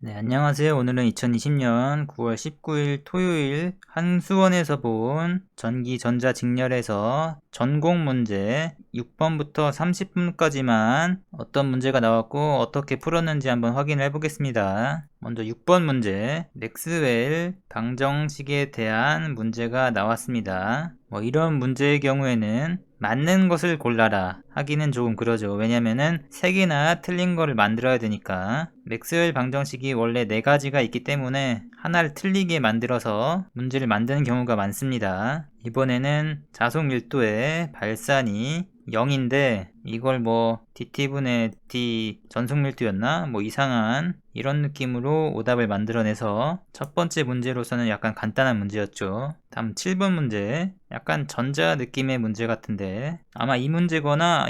네, 안녕하세요. 오늘은 2020년 9월 19일 토요일 한수원에서 본 전기 전자 직렬에서 전공 문제 6번부터 30분까지만 어떤 문제가 나왔고 어떻게 풀었는지 한번 확인을 해보겠습니다. 먼저 6번 문제, 맥스웰 방정식에 대한 문제가 나왔습니다. 이런 문제의 경우에는 맞는 것을 골라라 하기는 조금 그러죠. 왜냐면은 3개나 틀린 거를 만들어야 되니까. 맥스웰 방정식이 원래 4가지가 있기 때문에 하나를 틀리게 만들어서 문제를 만드는 경우가 많습니다. 이번에는 자속 밀도의 발산이 0인데 이걸 dt분의 d 전속 밀도였나? 이상한 이런 느낌으로 오답을 만들어내서 첫 번째 문제로서는 약간 간단한 문제였죠. 다음 7번 문제, 약간 전자 느낌의 문제 같은데 아마 이 문제와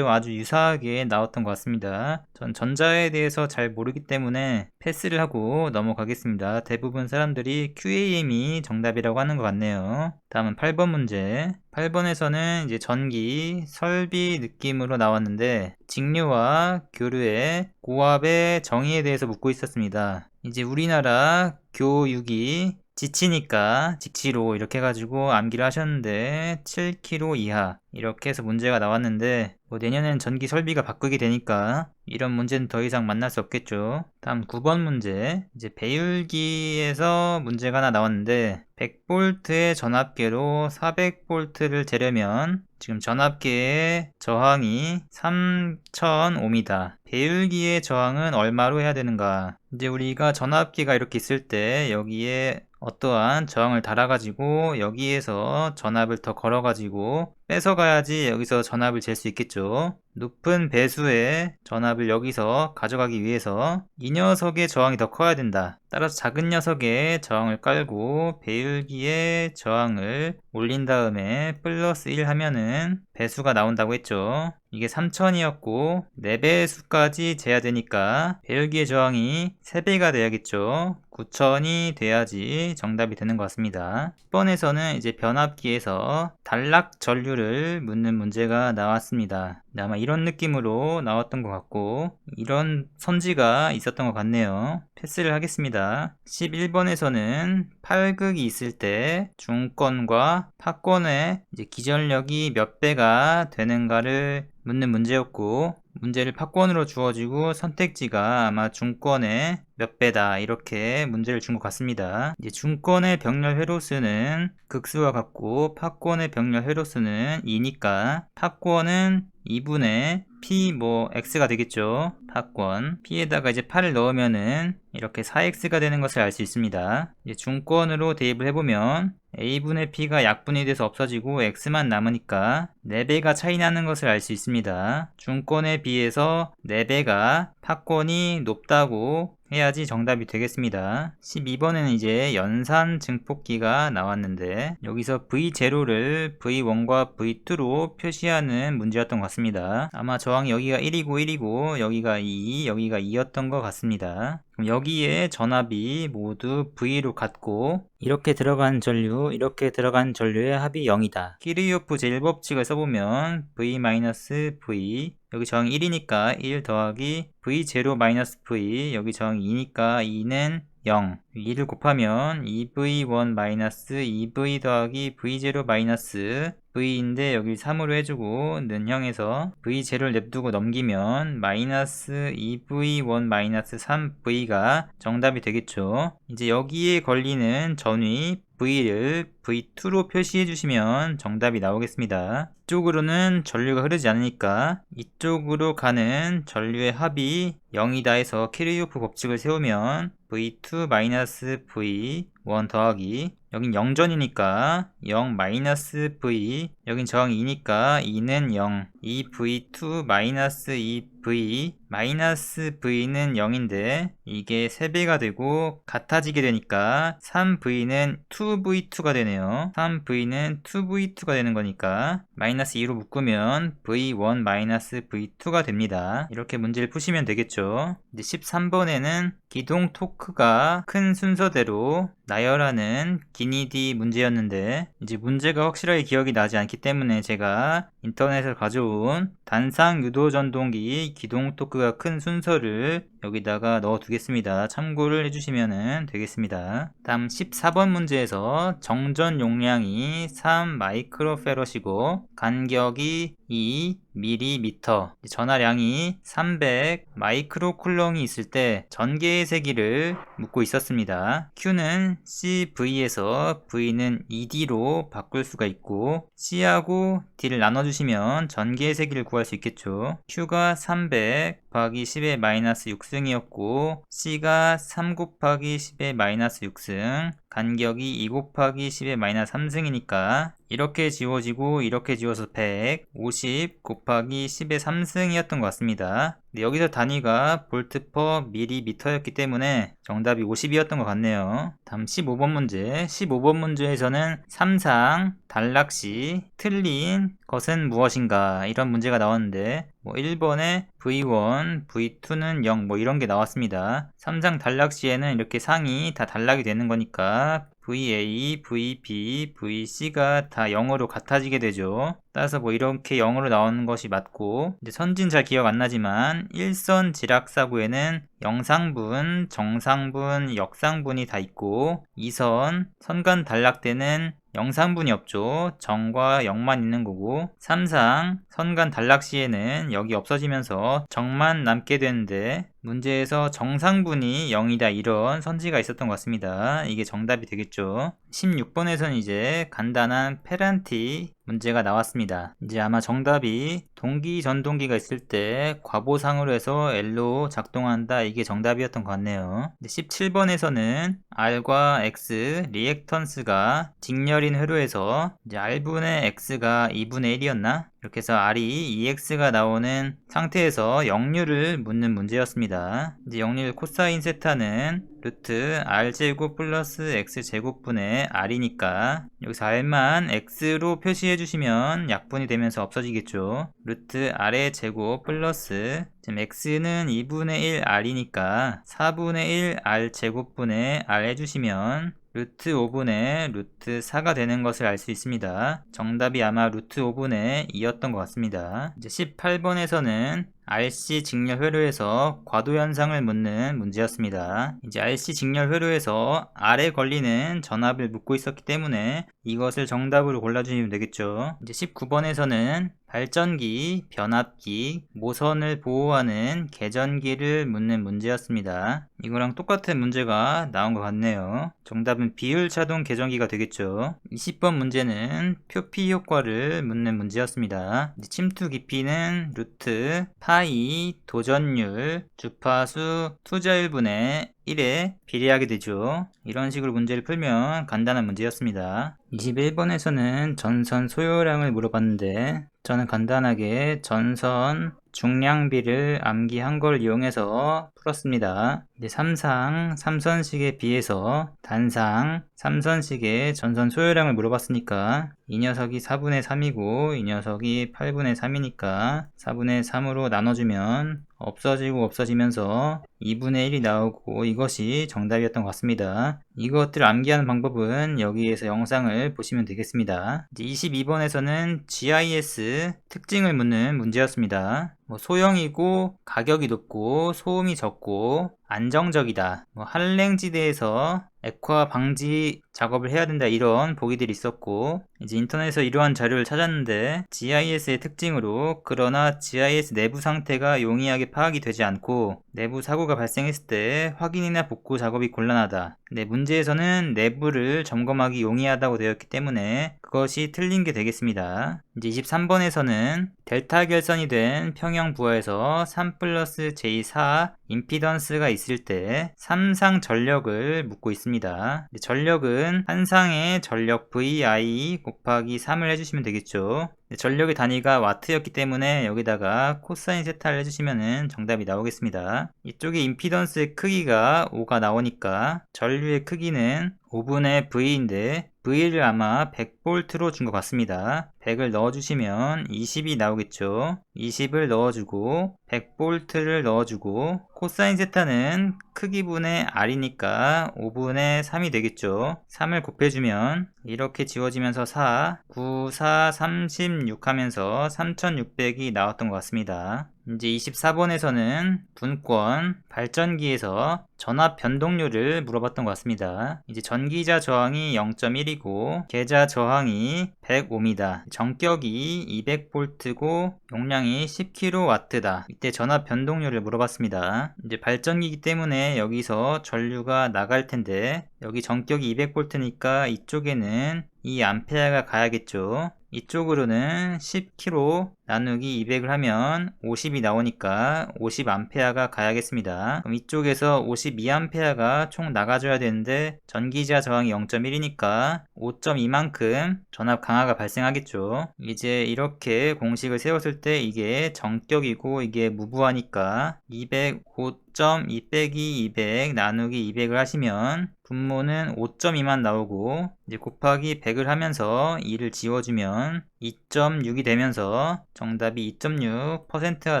아주 유사하게 나왔던 것 같습니다. 전 전자에 대해서 잘 모르기 때문에 패스를 하고 넘어가겠습니다. 대부분 사람들이 QAM이 정답이라고 하는 것 같네요. 다음은 8번 문제. 8번에서는 이제 전기, 설비 느낌으로 나왔는데 직류와 교류의 고압의 정의에 대해서 묻고 있었습니다. 이제 우리나라 교육이 지치니까 직치로 이렇게 해가지고 암기를 하셨는데 7km 이하 이렇게 해서 문제가 나왔는데 내년엔 전기 설비가 바꾸게 되니까 이런 문제는 더 이상 만날 수 없겠죠. 다음 9번 문제, 이제 배율기에서 문제가 하나 나왔는데 100V의 전압계로 400V를 재려면 지금 전압계의 저항이 3000ohm이다. 배율기의 저항은 얼마로 해야 되는가? 이제 우리가 전압기가 이렇게 있을 때 여기에 어떠한 저항을 달아가지고 여기에서 전압을 더 걸어가지고 뺏어가야지 여기서 전압을 잴 수 있겠죠. 높은 배수의 전압을 여기서 가져가기 위해서 이 녀석의 저항이 더 커야 된다. 따라서 작은 녀석의 저항을 깔고 배율기의 저항을 올린 다음에 플러스 1 하면은 배수가 나온다고 했죠. 이게 3000이었고 4배수까지 재야 되니까 배율기의 저항이 3배가 돼야겠죠. 9000이 돼야지 정답이 되는 것 같습니다. 10번에서는 이제 변압기에서 단락 전류를 묻는 문제가 나왔습니다. 아마 이런 느낌으로 나왔던 것 같고 이런 선지가 있었던 것 같네요. 패스를 하겠습니다. 11번에서는 8극이 있을 때 중권과 파권의 이제 기전력이 몇 배가 되는가를 묻는 문제였고 문제를 파권으로 주어지고 선택지가 아마 중권의 몇 배다 이렇게 문제를 준 것 같습니다. 이제 중권의 병렬 회로수는 극수와 같고 파권의 병렬 회로수는 2니까 파권은 2분의 P X가 되겠죠. 파권 P에다가 이제 8을 넣으면은 이렇게 4X가 되는 것을 알 수 있습니다. 이제 중권으로 대입을 해보면 A분의 P가 약분이 돼서 없어지고 X만 남으니까 4배가 차이 나는 것을 알 수 있습니다. 중권에 비해서 4배가 파권이 높다고 해야지 정답이 되겠습니다. 12번에는 이제 연산 증폭기가 나왔는데 여기서 V0를 V1과 V2로 표시하는 문제였던 것 같습니다. 아마 저항이 여기가 1이고 여기가 2, 여기가 2였던 것 같습니다. 그럼 여기에 전압이 모두 V로 같고 이렇게 들어간 전류, 이렇게 들어간 전류의 합이 0이다. 키르요프 제1법칙을 써보면 V-V 여기 저항이 1이니까 1 더하기 V0-V 여기 저항이 2니까 2는 0 2를 곱하면 2V1-2V 더하기 V0- V인데 여기 3으로 해주고 는형에서 V0를 냅두고 넘기면 마이너스 2V1-3V가 정답이 되겠죠. 이제 여기에 걸리는 전위 V를 V2로 표시해 주시면 정답이 나오겠습니다. 이쪽으로는 전류가 흐르지 않으니까 이쪽으로 가는 전류의 합이 0이다 해서 키르요프 법칙을 세우면 V2-V1 더하기 여긴 0전이니까 0-V 여긴 저항 2니까 2는 0 2V2-2V -V는 0인데 이게 3배가 되고 같아지게 되니까 3V는 2V2가 되네요. 3V는 2V2가 되는 거니까 마이너스 2로 묶으면 V1-V2가 됩니다. 이렇게 문제를 푸시면 되겠죠. 이제 13번에는 기동 토크가 큰 순서대로 나열하는 기니디 문제였는데 이제 문제가 확실하게 기억이 나지 않기 때문에 제가 인터넷을 가져오고 들어온 단상 유도 전동기 기동 토크가 큰 순서를 여기다가 넣어 두겠습니다. 참고를 해주시면 되겠습니다. 다음 14번 문제에서 정전 용량이 3 마이크로페럿이고 간격이 2mm, 전하량이 300 마이크로쿨롱이 있을 때 전개의 세기를 묻고 있었습니다. Q는 CV에서 V는 ED로 바꿀 수가 있고 C하고 D를 나눠주시면 전개의 세기를 구할 수 있겠죠. Q가 300 곱하기 10의 마이너스 6승이었고 C가 3 곱하기 10의 마이너스 6승, 간격이 2 곱하기 10의 마이너스 3승이니까 이렇게 지워지고 이렇게 지워서 150 곱하기 10의 3승이었던 것 같습니다. 근데 여기서 단위가 볼트 퍼 밀리미터였기 때문에 정답이 50이었던 것 같네요. 다음 15번 문제. 15번 문제에서는 삼상 단락시 틀린 것은 무엇인가 이런 문제가 나왔는데 1번에 V1, V2는 0 이런 게 나왔습니다. 삼상 단락시에는 이렇게 상이 다 단락이 되는 거니까 VA, VB, VC가 다 0으로 같아지게 되죠. 따라서 이렇게 0으로 나오는 것이 맞고, 이제 선진 잘 기억 안 나지만 일선 지락사구에는 영상분, 정상분, 역상분이 다 있고 2선 선간 단락대는 영상분이 없죠. 정과 역만 있는 거고 3상 선간 단락시에는 여기 없어지면서 정만 남게 되는데 문제에서 정상분이 0이다 이런 선지가 있었던 것 같습니다. 이게 정답이 되겠죠. 16번에서는 이제 간단한 페란티 문제가 나왔습니다. 이제 아마 정답이 동기 전동기가 있을 때 과보상으로 해서 L로 작동한다 이게 정답이었던 것 같네요. 17번에서는 R과 X 리액턴스가 직렬인 회로에서 이제 R분의 X가 2분의 1이었나? 이렇게 해서 R이 2X가 나오는 상태에서 역률을 묻는 문제였습니다. 이제 역률 코사인 세타는 루트 R제곱 플러스 X제곱분의 R이니까 여기서 R만 X로 표시해 주시면 약분이 되면서 없어지겠죠. 루트 R의 제곱 플러스 지금 X는 2분의 1 R이니까 4분의 1 R제곱분의 R 해주시면 루트 5분의 루트 4가 되는 것을 알 수 있습니다. 정답이 아마 루트 5분의 2였던 것 같습니다. 이제 18번에서는 RC 직렬 회로에서 과도 현상을 묻는 문제였습니다. 이제 RC 직렬 회로에서 R에 걸리는 전압을 묻고 있었기 때문에 이것을 정답으로 골라주시면 되겠죠. 이제 19번에서는 발전기, 변압기, 모선을 보호하는 개전기를 묻는 문제였습니다. 이거랑 똑같은 문제가 나온 것 같네요. 정답은 비율차동 개전기가 되겠죠. 20번 문제는 표피 효과를 묻는 문제였습니다. 침투 깊이는 루트 파이 도전율 주파수 투자율분의 1에 비례하게 되죠. 이런 식으로 문제를 풀면 간단한 문제였습니다. 21번에서는 전선 소요량을 물어봤는데 저는 간단하게 전선 중량비를 암기한 걸 이용해서 풀었습니다. 이제 삼상 3선식에 비해서 단상 3선식의 전선 소요량을 물어봤으니까 이 녀석이 4분의 3이고 이 녀석이 8분의 3이니까 4분의 3으로 나눠주면 없어지고 없어지면서 2분의 1이 나오고 이것이 정답이었던 것 같습니다. 이것들을 암기하는 방법은 여기에서 영상을 보시면 되겠습니다. 이제 22번에서는 GIS 특징을 묻는 문제였습니다. 소형이고 가격이 높고 소음이 적고 안정적이다. 한랭지대에서 액화 방지 작업을 해야 된다 이런 보기들이 있었고 이제 인터넷에서 이러한 자료를 찾았는데 GIS의 특징으로 그러나 GIS 내부 상태가 용이하게 파악이 되지 않고 내부 사고가 발생했을 때 확인이나 복구 작업이 곤란하다. 근데 문제에서는 내부를 점검하기 용이하다고 되어 있기 때문에 그것이 틀린 게 되겠습니다. 이제 23번에서는 델타 결선이 된 평형 부하에서 3 플러스 J4 임피던스가 있을 때 삼상 전력을 묻고 있습니다. 전력은 한 상의 전력 VI 곱하기 3을 해주시면 되겠죠. 전력의 단위가 와트였기 때문에 여기다가 코사인 세타를 해주시면 정답이 나오겠습니다. 이쪽에 임피던스의 크기가 5가 나오니까 전류의 크기는 5분의 V인데 V를 아마 100V로 준 것 같습니다. 100을 넣어주시면 20이 나오겠죠. 20을 넣어주고 100V를 넣어주고 코사인 세타는 크기분의 R이니까 5분의 3이 되겠죠. 3을 곱해주면 이렇게 지워지면서 4, 9, 4, 36 하면서 3600이 나왔던 것 같습니다. 이제 24번에서는 분권, 발전기에서 전압 변동률을 물어봤던 것 같습니다. 이제 전기자 저항이 0.1이고 계자 저항이 100ohm이다. 정격이 200V고 용량이 10kW다. 이때 전압 변동률을 물어봤습니다. 이제 발전기이기 때문에 여기서 전류가 나갈 텐데 여기 정격이 200V니까 이쪽에는 2A가 가야겠죠. 이쪽으로는 10kg 나누기 200을 하면 50이 나오니까 50A가 가야겠습니다. 그럼 이쪽에서 52A가 총 나가줘야 되는데 전기자 저항이 0.1이니까 5.2만큼 전압 강화가 발생하겠죠. 이제 이렇게 공식을 세웠을 때 이게 정격이고 이게 무부하니까 205.2 빼기 200 나누기 200을 하시면 분모는 5.2만 나오고 이제 곱하기 100을 하면서 2를 지워주면 2.6이 되면서 정답이 2.6%가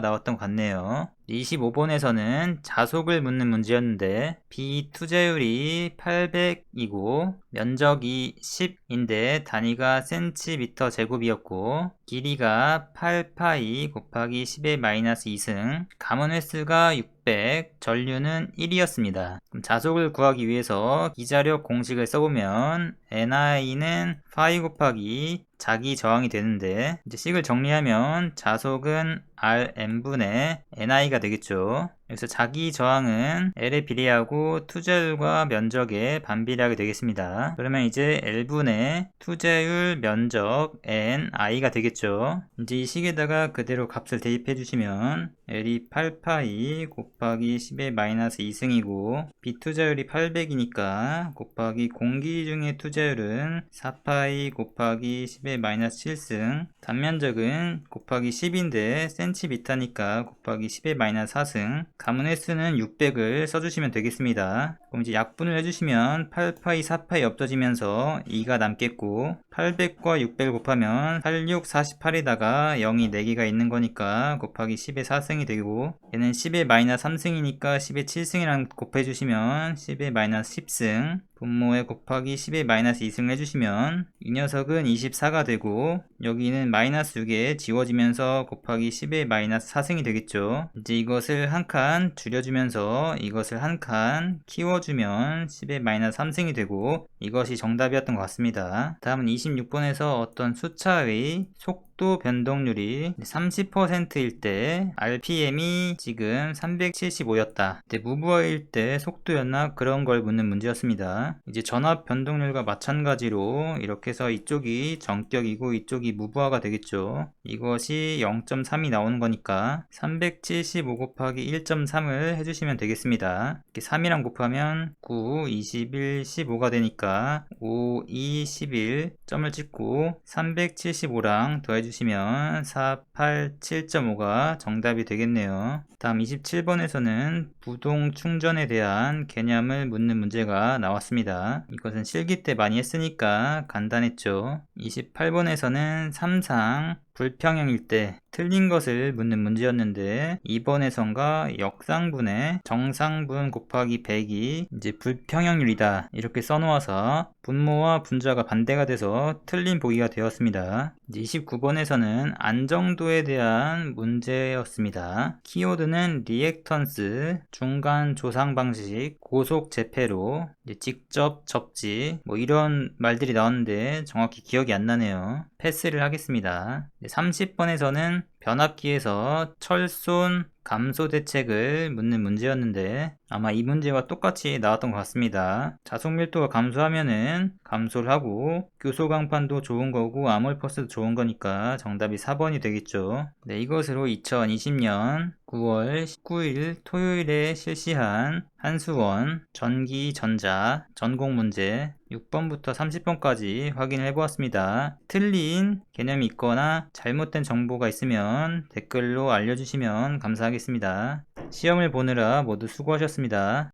나왔던 것 같네요. 25번에서는 자속을 묻는 문제였는데 B 투자율이 800이고 면적이 10인데 단위가 cm 제곱이었고 길이가 8파이 곱하기 10의 마이너스 2승 감은 횟수가 600 전류는 1이었습니다. 그럼 자속을 구하기 위해서 기자력 공식을 써보면 NI는 파이 곱하기 자기 저항이 되는데 이제 식을 정리하면 자속은 Rn분의 NI가 되겠죠. 여기서 자기 저항은 L에 비례하고 투자율과 면적에 반비례하게 되겠습니다. 그러면 이제 L분의 투자율 면적 NI가 되겠죠. 이제 이 식에다가 그대로 값을 대입해 주시면 L이 8파이 곱하기 10의 마이너스 2승이고 비투자율이 800이니까 곱하기 공기 중의 투자율은 4파이 곱하기 10의 마이너스 7승 단면적은 곱하기 10인데 cm니까 곱하기 10의 마이너스 4승 감은 횟수는 600을 써주시면 되겠습니다. 그럼 이제 약분을 해주시면 8파이 4파이 없어지면서 2가 남겠고 800과 600을 곱하면 86, 48에다가 0이 4개가 있는 거니까 곱하기 10의 4승이 되고 얘는 10의 마이너스 3승이니까 10의 7승이랑 곱해주시면 10의 마이너스 10승 분모에 곱하기 10의 마이너스 2승을 해주시면 이 녀석은 24가 되고 여기는 마이너스 6에 지워지면서 곱하기 10의 마이너스 4승이 되겠죠. 이제 이것을 한 칸 줄여주면서 이것을 한 칸 키워주면 10의 마이너스 3승이 되고 이것이 정답이었던 것 같습니다. 다음은 26번에서 어떤 숫자의 속도 변동률이 30%일 때 RPM이 지금 375였다. 무부하일 때 속도였나 그런 걸 묻는 문제였습니다. 이제 전압 변동률과 마찬가지로 이렇게 해서 이쪽이 정격이고 이쪽이 무부하가 되겠죠. 이것이 0.3이 나오는 거니까 375 곱하기 1.3을 해주시면 되겠습니다. 이렇게 3이랑 곱하면 9, 21, 15가 되니까 5, 2, 11 점을 찍고 375랑 더해주시면 4, 8, 7.5가 정답이 되겠네요. 다음 27번에서는 부동 충전에 대한 개념을 묻는 문제가 나왔습니다. 이것은 실기 때 많이 했으니까 간단했죠. 28번에서는 3상 불평형일 때 틀린 것을 묻는 문제였는데 2번에선가 역상분의 정상분 곱하기 100이 이제 불평형률이다 이렇게 써놓아서 분모와 분자가 반대가 돼서 틀린 보기가 되었습니다. 이제 29번에서는 안정도에 대한 문제였습니다. 키워드는 리액턴스, 중간 조상 방식, 고속 재패로, 직접 접지 뭐 이런 말들이 나왔는데 정확히 기억이 안 나네요. 패스를 하겠습니다. 30번에서는 변압기에서 철손 감소 대책을 묻는 문제였는데 아마 이 문제와 똑같이 나왔던 것 같습니다. 자속 밀도가 감소하면은 감소를 하고 교소 강판도 좋은 거고 아몰퍼스도 좋은 거니까 정답이 4번이 되겠죠. 네, 이것으로 2020년 9월 19일 토요일에 실시한 한수원 전기 전자 전공 문제 6번부터 30번까지 확인을 해보았습니다. 틀린 개념이 있거나 잘못된 정보가 있으면 댓글로 알려주시면 감사하겠습니다. 시험을 보느라 모두 수고하셨습니다.